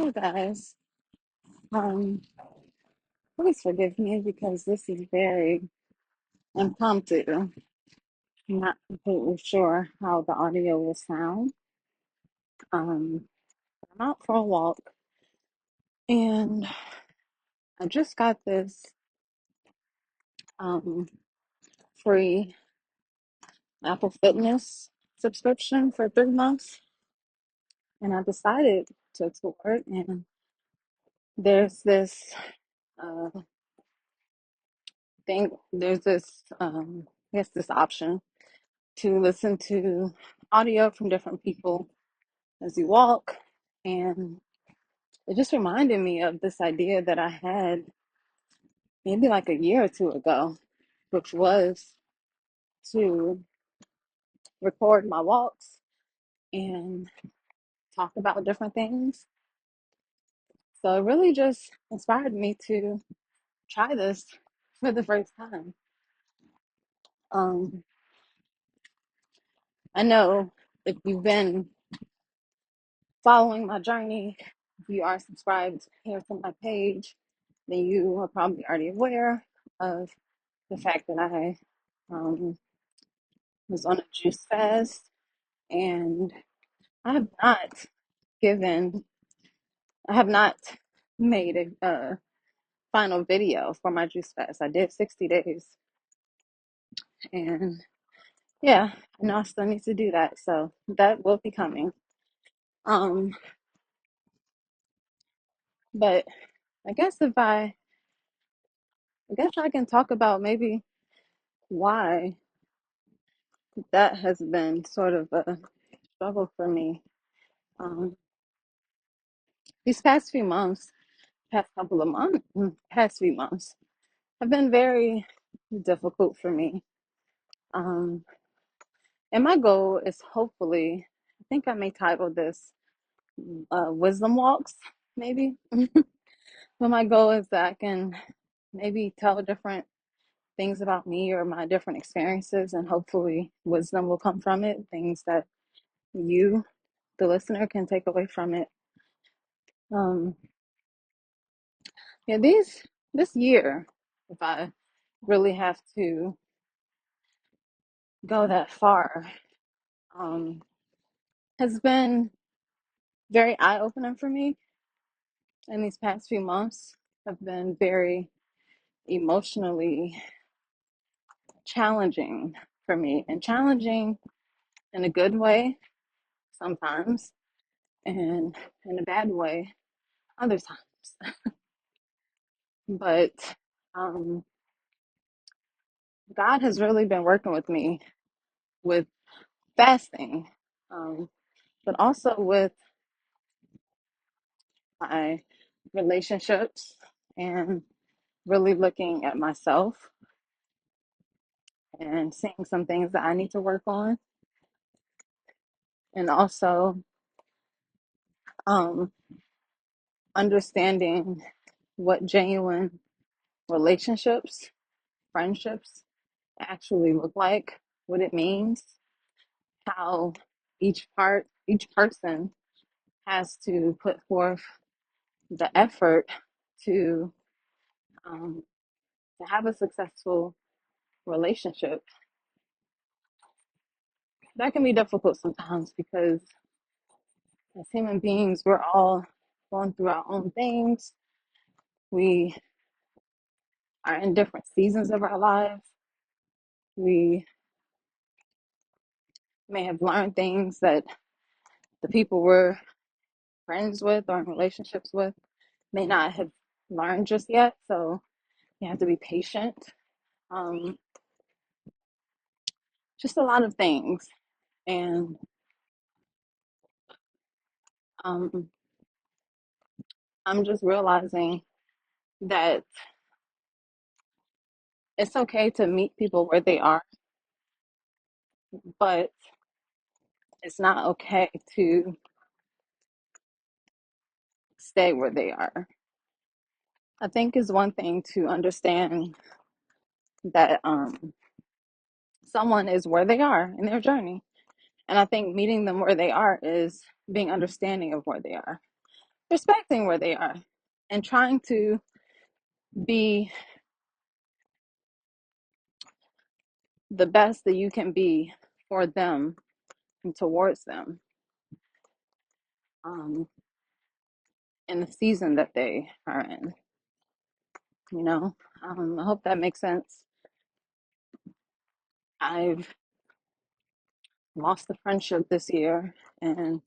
Hey guys, um, please forgive me because this is very impromptu. I'm not completely sure how the audio will sound. Um, I'm out for a walk and I just got this um, free Apple Fitness subscription for 3 months, and I decided to explore it. And there's this uh, I guess this option to listen to audio from different people as you walk. And it just reminded me of this idea that I had maybe like a year or two ago, which was to record my walks and talk about different things. So it really just inspired me to try this for the first time. Um, I know if you've been following my journey, if you are subscribed here to my page, then you are probably already aware of the fact that I um, was on a juice fast, and I have not given, I have not made a final video for my juice fast. I did 60 days, and yeah, I know I still need to do that, so that will be coming. Um, but I guess I guess I can talk about maybe why that has been sort of a struggle for me. Um, these past few months have been very difficult for me. Um, and my goal is hopefully, I think I may title this Wisdom Walks, maybe. But my goal is that I can maybe tell different things about me or my different experiences, and hopefully wisdom will come from it, things that you, the listener, can take away from it. Um, yeah, this year, if I really have to go that far, um, has been very eye-opening for me. And these past few months have been very emotionally challenging for me, and challenging in a good way sometimes, and in a bad way other times. But um, God has really been working with me with fasting, but also with my relationships, and really looking at myself and seeing some things that I need to work on, and also um, understanding what genuine relationships, friendships actually look like, what it means, how each person has to put forth the effort to um, to have a successful relationship. That can be difficult sometimes because as human beings, we're all going through our own things. We are in different seasons of our lives. We may have learned things that the people we're friends with or in relationships with may not have learned just yet. So you have to be patient. Um, just a lot of things. And um, I'm just realizing that it's okay to meet people where they are, but it's not okay to stay where they are. I think it's one thing to understand that someone is where they are in their journey. And I think meeting them where they are is being understanding of where they are. respecting where they are and trying to be the best that you can be for them and towards them, um, in the season that they are in, you know. I hope that makes sense. I've lost a friendship this year, and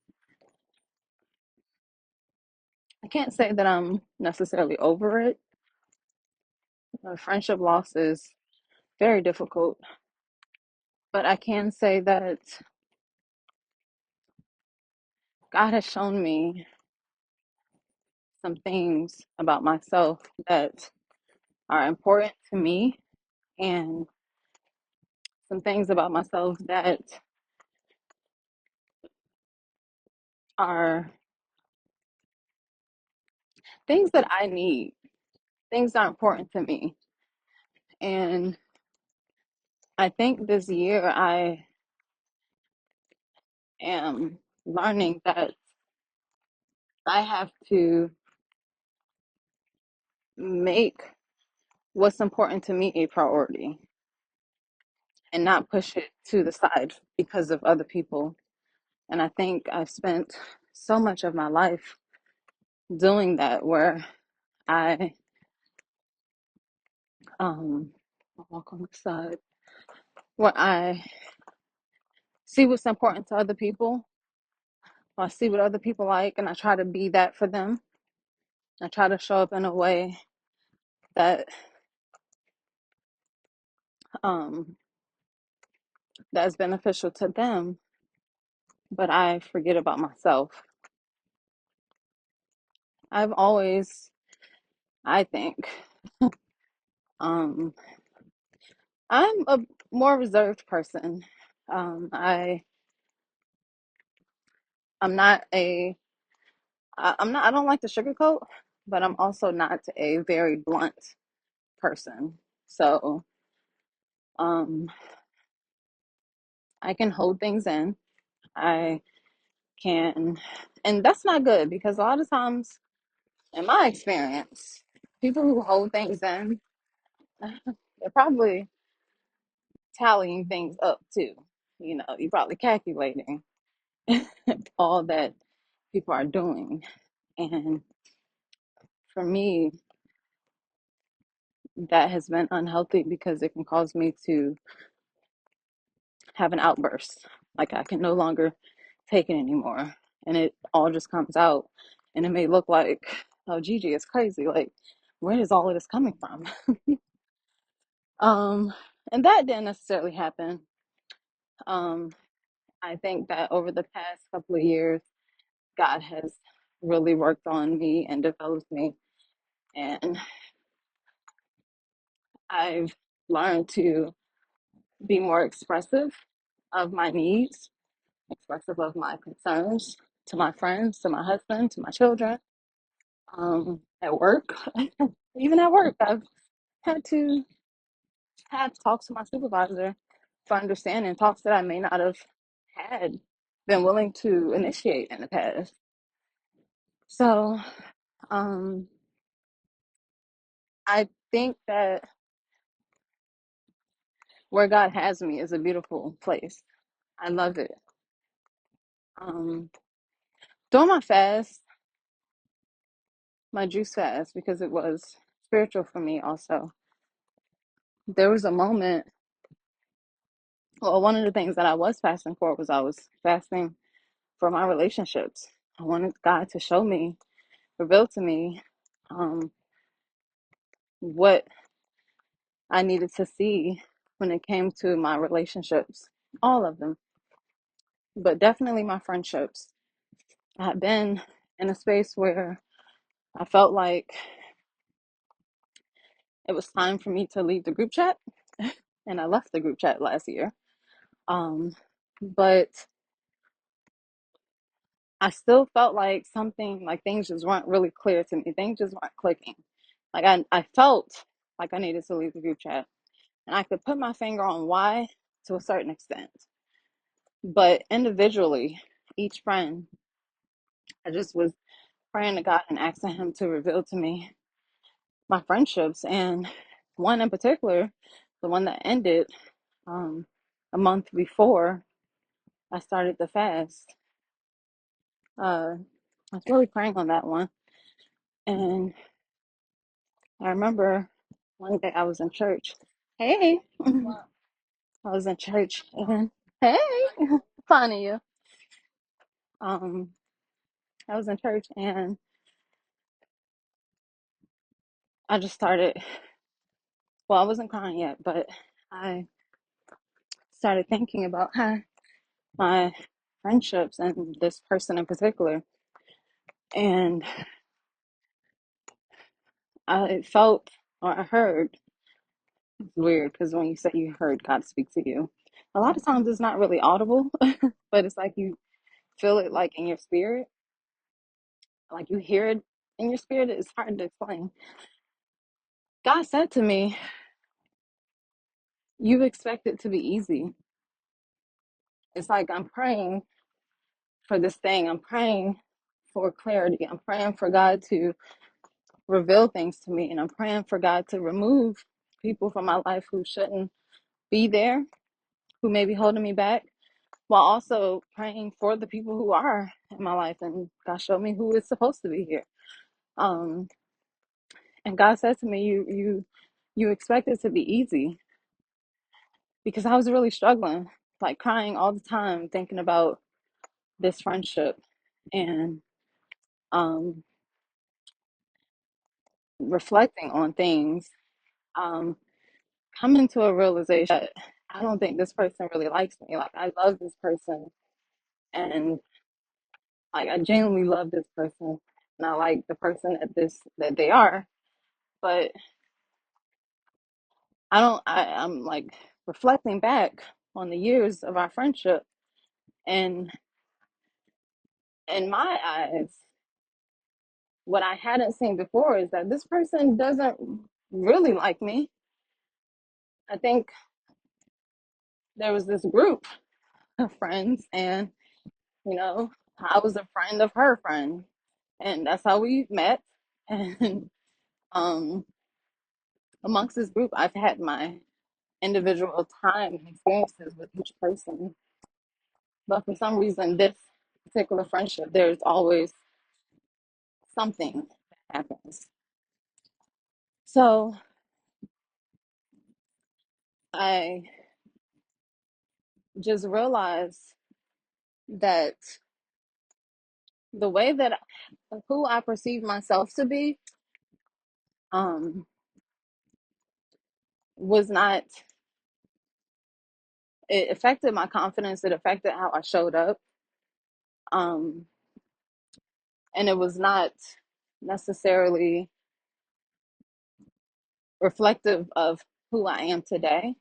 I can't say that I'm necessarily over it. A friendship loss is very difficult, but I can say that God has shown me some things about myself that are important to me, and some things about myself that are things that I need, things that are important to me. And I think this year I am learning that I have to make what's important to me a priority and not push it to the side because of other people. And I think I've spent so much of my life doing that, where I I'll walk on the side, where I see what's important to other people, or I see what other people like, and I try to be that for them. I try to show up in a way that um that's beneficial to them, but I forget about myself. I've always, I think, um I'm a more reserved person. Um I I'm not a I'm not, I don't like to sugarcoat, but I'm also not a very blunt person. So um I can hold things in. I can, and that's not good because a lot of times, in my experience, people who hold things in, they're probably tallying things up too. You know, you're probably calculating all that people are doing. And for me, that has been unhealthy because it can cause me to have an outburst. Like I can no longer take it anymore. And it all just comes out. And it may look like, oh, Gigi is crazy. Like, where is all of this coming from? Um, and that didn't necessarily happen. Um, I think that over the past couple of years, God has really worked on me and developed me. And I've learned to be more expressive of my needs, expressive of my concerns to my friends, to my husband, to my children, at work. Even at work, I've had to have talks to my supervisor for understanding, talks that I may not have had been willing to initiate in the past. So, um, I think that where God has me is a beautiful place. I love it. Um, During my fast, my juice fast, because it was spiritual for me also, there was a moment, well, one of the things that I was fasting for was I was fasting for my relationships. I wanted God to show me, reveal to me, um, what I needed to see when it came to my relationships, all of them, but definitely my friendships. I had been in a space where I felt like it was time for me to leave the group chat, and I left the group chat last year. Um, but I still felt like something, like things just weren't really clear to me. Things just weren't clicking. Like I felt like I needed to leave the group chat, and I could put my finger on why to a certain extent. But individually, each friend, I just was praying to God and asking Him to reveal to me my friendships. And one in particular, the one that ended um, a month before I started the fast. I was really praying on that one. And I remember one day I was in church. Hey, I was in church and hey, finding you. Um, I was in church and I just started. Well, I wasn't crying yet, but I started thinking about how my friendships and this person in particular, and I felt or I heard. It's weird because when you say you heard God speak to you, a lot of times it's not really audible, but it's like you feel it like in your spirit, like you hear it in your spirit. It's hard to explain. God said to me, "You expect it to be easy." It's like I'm praying for this thing. I'm praying for clarity. I'm praying for God to reveal things to me, and I'm praying for God to remove people from my life who shouldn't be there, who may be holding me back, while also praying for the people who are in my life. And God showed me who is supposed to be here. Um, and God said to me, "You expect it to be easy," because I was really struggling, like crying all the time, thinking about this friendship and um, reflecting on things. Um, Coming to a realization that I don't think this person really likes me. Like I love this person, and like I genuinely love this person, and I like the person that they are. But I don't. I'm like reflecting back on the years of our friendship, and in my eyes, what I hadn't seen before is that this person doesn't really like me. I think there was this group of friends, and you know, I was a friend of her friend, and that's how we met. And um, amongst this group, I've had my individual time and experiences with each person, but for some reason, this particular friendship, there's always something that happens. So I just realized that the way that who I perceive myself to be um, was not. It affected my confidence. It affected how I showed up. Um, and it was not necessarily reflective of who I am today.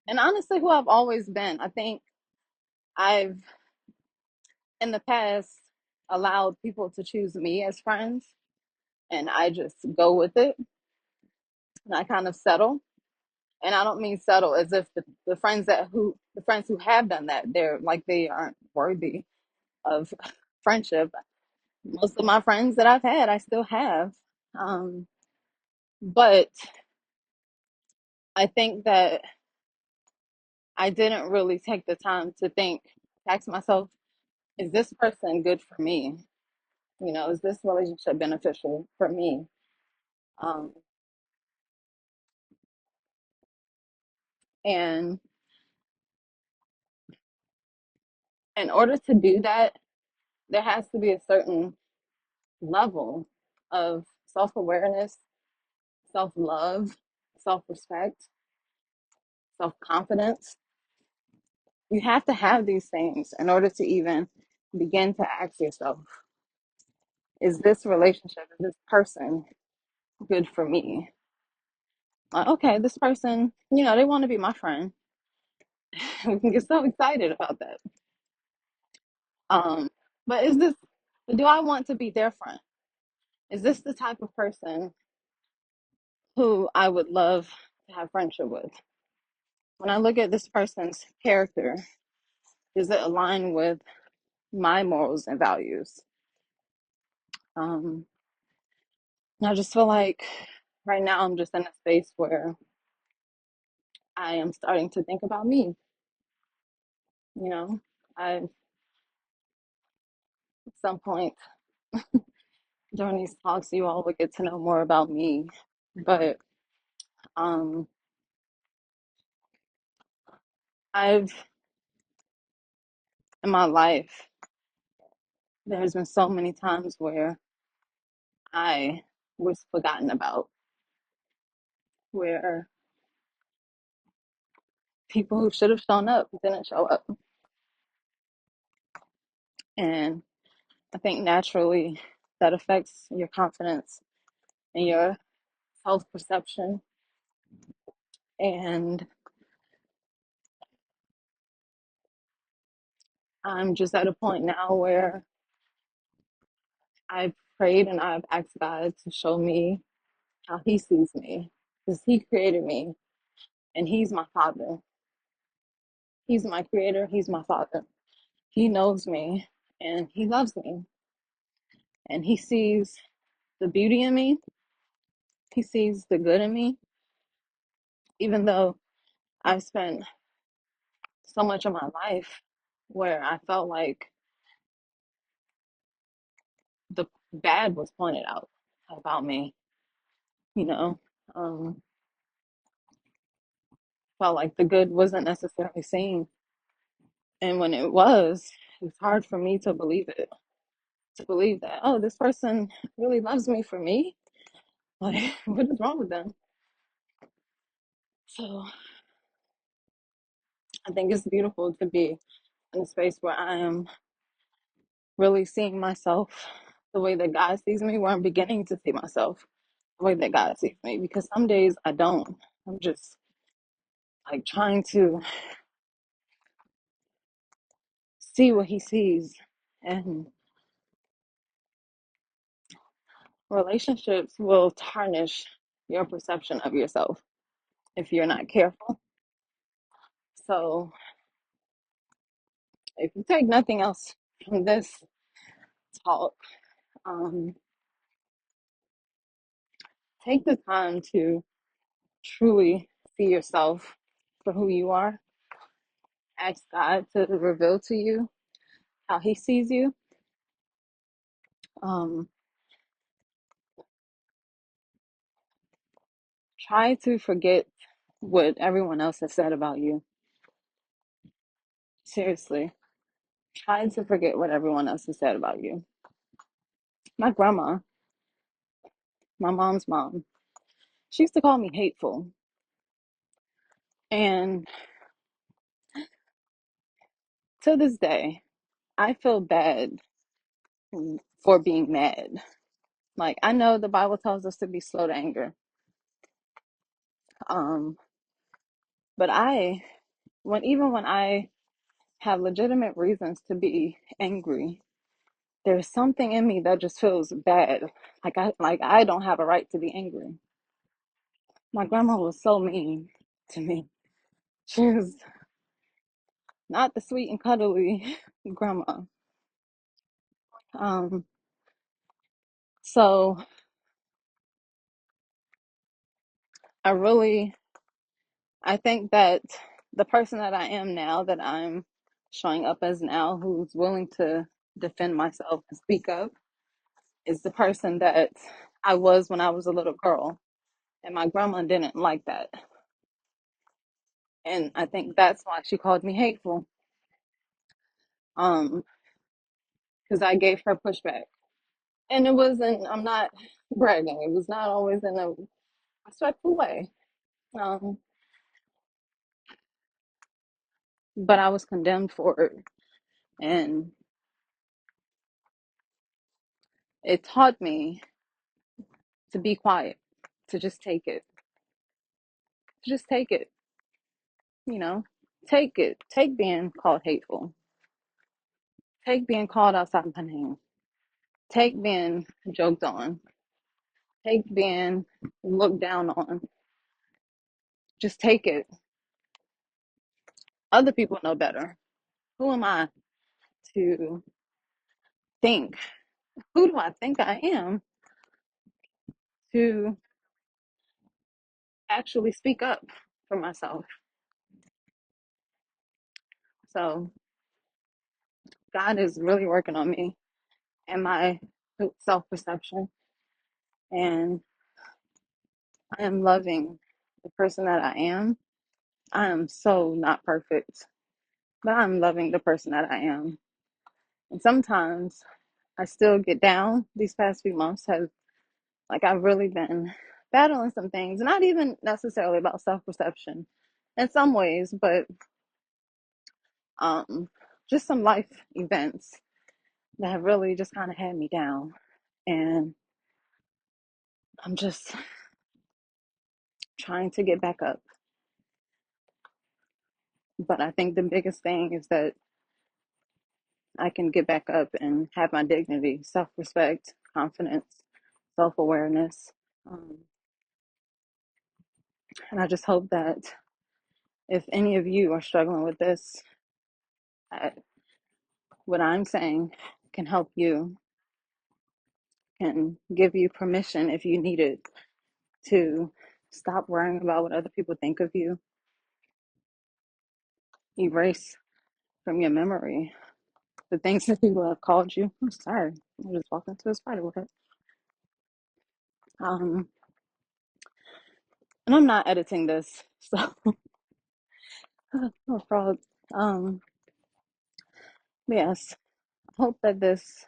And honestly, who I've always been. I think I've, in the past, allowed people to choose me as friends, and I just go with it. And I kind of settle. And I don't mean settle as if the friends who have done that, they're like they aren't worthy of friendship. Most of my friends that I've had, I still have. Um, but I think that I didn't really take the time to ask myself, is this person good for me? You know, is this relationship beneficial for me? Um, and in order to do that, there has to be a certain level of self awareness, self love, self respect, self confidence. You have to have these things in order to even begin to ask yourself, is this relationship, is this person good for me? Like, okay, this person, they want to be my friend. We can get so excited about that. Um, but do I want to be their friend? Is this the type of person who I would love to have friendship with? When I look at this person's character, does it align with my morals and values? Um, and I just feel like right now I'm just in a space where I am starting to think about me. You know, I at some point during these talks, you all will get to know more about me. But um, I've in my life, there's been so many times where I was forgotten about, where people who should have shown up didn't show up. And I think naturally that affects your confidence and your self perception. And I'm just at a point now where I've prayed and I've asked God to show me how He sees me because He created me and He's my Father. He's my creator, He's my Father. He knows me and He loves me and He sees the beauty in me, He sees the good in me, even though I've spent so much of my life where I felt like the bad was pointed out about me, you know. Um, Felt like the good wasn't necessarily seen. And when it was hard for me to believe it, to believe that, oh, this person really loves me for me. Like, what is wrong with them? So I think it's beautiful to be in a space where I am really seeing myself the way that God sees me, where I'm beginning to see myself the way that God sees me. Because some days I don't. I'm just like trying to see what He sees. And relationships will tarnish your perception of yourself if you're not careful. So, if you take nothing else from this talk, um, take the time to truly see yourself for who you are. Ask God to reveal to you how He sees you. Um, Try to forget what everyone else has said about you. Seriously, try to forget what everyone else has said about you. My grandma, my mom's mom, she used to call me hateful. And to this day, I feel bad for being mad. Like, I know the Bible tells us to be slow to anger. Um, but even when I have legitimate reasons to be angry, there's something in me that just feels bad. Like I don't have a right to be angry. My grandma was so mean to me. She was not the sweet and cuddly grandma. Um, so I really I think that the person that I am now, that I'm showing up as now, who's willing to defend myself and speak up, is the person that I was when I was a little girl. And my grandma didn't like that. And I think that's why she called me hateful. Um, because I gave her pushback. And it wasn't, I'm not bragging, it was not always in a respectful way. Um, but I was condemned for it. And it taught me to be quiet, to just take it, to just take it, you know, take it, take being called hateful, take being called outside my name, take being joked on, take being looked down on. Just take it. Other people know better. Who am I to think Who do I think I am to actually speak up for myself? So God is really working on me and my self perception. And I am loving the person that I am. I am so not perfect, but I'm loving the person that I am. And sometimes I still get down. These past few months have, like, I've really been battling some things, not even necessarily about self perception in some ways, but um, just some life events that have really just kind of had me down. And I'm just trying to get back up. But I think the biggest thing is that I can get back up and have my dignity, self respect, confidence, self awareness. Um, and I just hope that if any of you are struggling with this, I, what I'm saying can help you, can give you permission if you need it to stop worrying about what other people think of you, erase from your memory the things that people have called you. I'm sorry, I just walked into a spider web. Um, and I'm not editing this, so no problem. Um, yes, I hope that this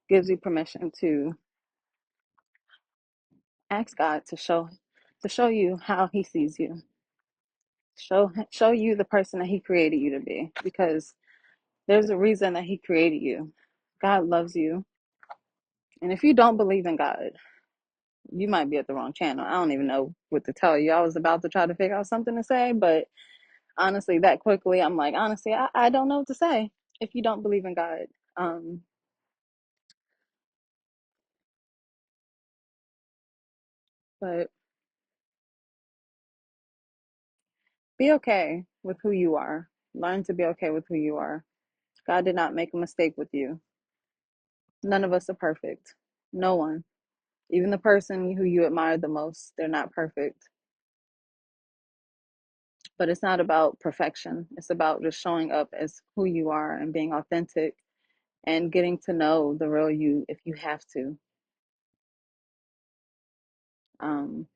gives you permission to ask God to show you how He sees you, show you the person that He created you to be, because there's a reason that He created you. God loves you, and if you don't believe in God, you might be at the wrong channel. I don't even know what to tell you. I was about to try to figure out something to say, but honestly, that quickly, I'm like, honestly, I don't know what to say if you don't believe in God. Um, but be okay with who you are. Learn to be okay with who you are. God did not make a mistake with you. None of us are perfect. No one. Even the person who you admire the most, they're not perfect. But it's not about perfection. It's about just showing up as who you are and being authentic and getting to know the real you if you have to. Um,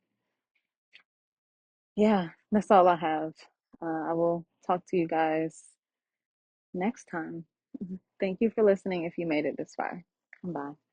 yeah, that's all I have. I will talk to you guys next time. Thank you for listening if you made it this far. Bye.